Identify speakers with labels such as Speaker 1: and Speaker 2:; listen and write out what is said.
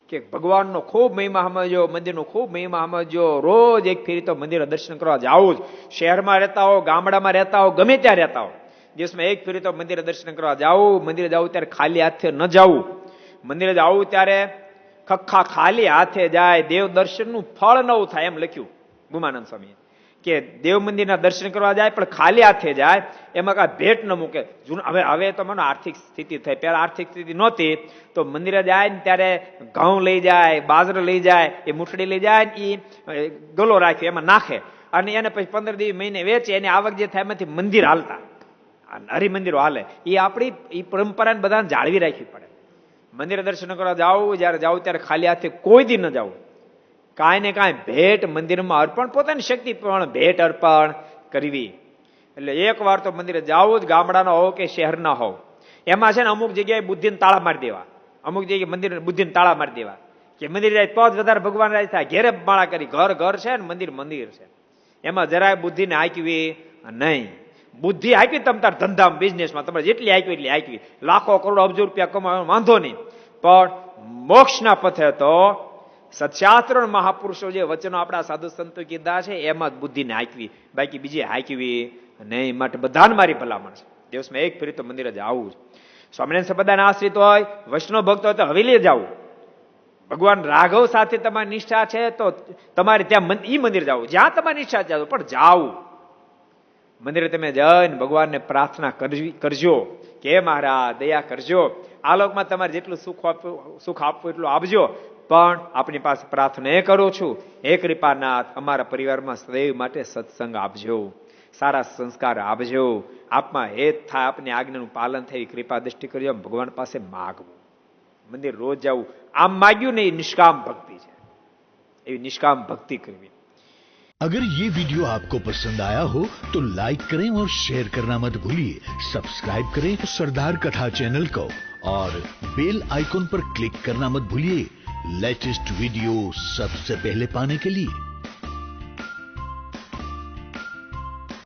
Speaker 1: કે ભગવાનનો ખૂબ મહિમા સમજો, મંદિરનો ખૂબ મહિમા સમજો. રોજ એક ફેરી તો મંદિર દર્શન કરવા જાવું જ. શહેરમાં રહેતા હો, ગામડામાં રહેતા હો, ગમે ત્યાં રહેતા હો, દિવસમાં એક ફેરી તો મંદિર દર્શન કરવા જાવું. મંદિરે જવું ત્યારે ખાલી હાથે ન જવું. મંદિરે જવું ત્યારે ખખ્ખા ખાલી હાથે જાય. દેવ દર્શનનું ફળ ન થાય એમ લખ્યું ગુમાનંદ સ્વામીએ, કે દેવ મંદિરના દર્શન કરવા જાય પણ ખાલી હાથે જાય, એમાં કાંઈ ભેટ ન મૂકે. હવે તો મને આર્થિક સ્થિતિ થઈ, પહેલા આર્થિક સ્થિતિ નહોતી તો મંદિરે જાય ને ત્યારે ઘઉં લઈ જાય, બાજરો લઈ જાય, એ મુઠડી લઈ જાય, એ ગલો રાખ્યો એમાં નાખે અને એને પછી 15 દિવસ મહિને વેચે. એની આવક જે થાય એમાંથી મંદિર હાલતા, હરિમંદિરો હાલે. એ આપણી એ પરંપરાને બધાને જાળવી રાખવી પડે. મંદિરે દર્શન કરવા જાવું, જયારે જાવું ત્યારે ખાલી હાથે કોઈ દી ન જવું. કાંઈ ને કાંઈ ભેટ મંદિરમાં અર્પણ, પોતાની શક્તિ પણ ભેટ અર્પણ કરવી. એટલે એક વાર તો મંદિરે જાવું જ, ગામડાના હોવ કે શહેરના હોવ. એમાં છે ને અમુક જગ્યાએ બુદ્ધિને તાળા મારી દેવા, અમુક જગ્યાએ મંદિર બુદ્ધિને તાળા મારી દેવા, કે મંદિર જાય તો જ વધારે ભગવાન રાજ થાય. ઘેરે માળા કરી, ઘર ઘર છે ને મંદિર મંદિર છે, એમાં જરાય બુદ્ધિને હાંકવી નહીં. બુદ્ધિ હાંકવી તમે તાર ધંધામાં, બિઝનેસમાં તમારે જેટલી હાંકવી એટલી હાંકવી. લાખો કરોડો અબજો રૂપિયા કમાવાનો વાંધો નહીં, પણ મોક્ષના પથે તો સત્શાસ્ત્રો મહાપુરુષો જે વચનો આપણા સાધુ સંતો કીધા છે એમાં જ બુદ્ધિને હાંકવી, બાકી બીજી હાંકવી નહીં. માટે બધાને મારી ભલામણ છે, દિવસમાં એક ફેરી તો મંદિરે જ આવવું જ. સ્વામિનારાયણ સંપ્રદાયના આશ્રિત હોય, વૈષ્ણવ ભક્ત હોય તો હવેલી જવું. ભગવાન રાઘવ સાથે તમારી નિષ્ઠા છે તો તમારે ત્યાં ઈ મંદિર જવું, જ્યાં તમારી નિષ્ઠા છે પણ જાવું. મંદિરે તમે જઈને ભગવાનને પ્રાર્થના કરજો કે મહારાજ દયા કરજો, આ લોકમાં તમારે જેટલું સુખ આપવું એટલું આપજો, પણ આપણી પાસે પ્રાર્થના એ કરું છું, હે કૃપાનાથ અમારા પરિવારમાં સદૈવ માટે સત્સંગ આપજો, સારા સંસ્કાર આપજો, આપમાં હેત થાય, આપની આજ્ઞાનું પાલન થાય, કૃપા દ્રષ્ટિ કરજો. ભગવાન પાસે માગવું, મંદિર રોજ જવું. આમ માગ્યું ને એ નિષ્કામ ભક્તિ છે, એવી નિષ્કામ ભક્તિ કરવી.
Speaker 2: अगर ये वीडियो आपको पसंद आया हो तो लाइक करें और शेयर करना मत भूलिए. सब्सक्राइब करें सरदार कथा चैनल को और बेल आइकॉन पर क्लिक करना मत भूलिए लेटेस्ट वीडियो सबसे पहले पाने के लिए.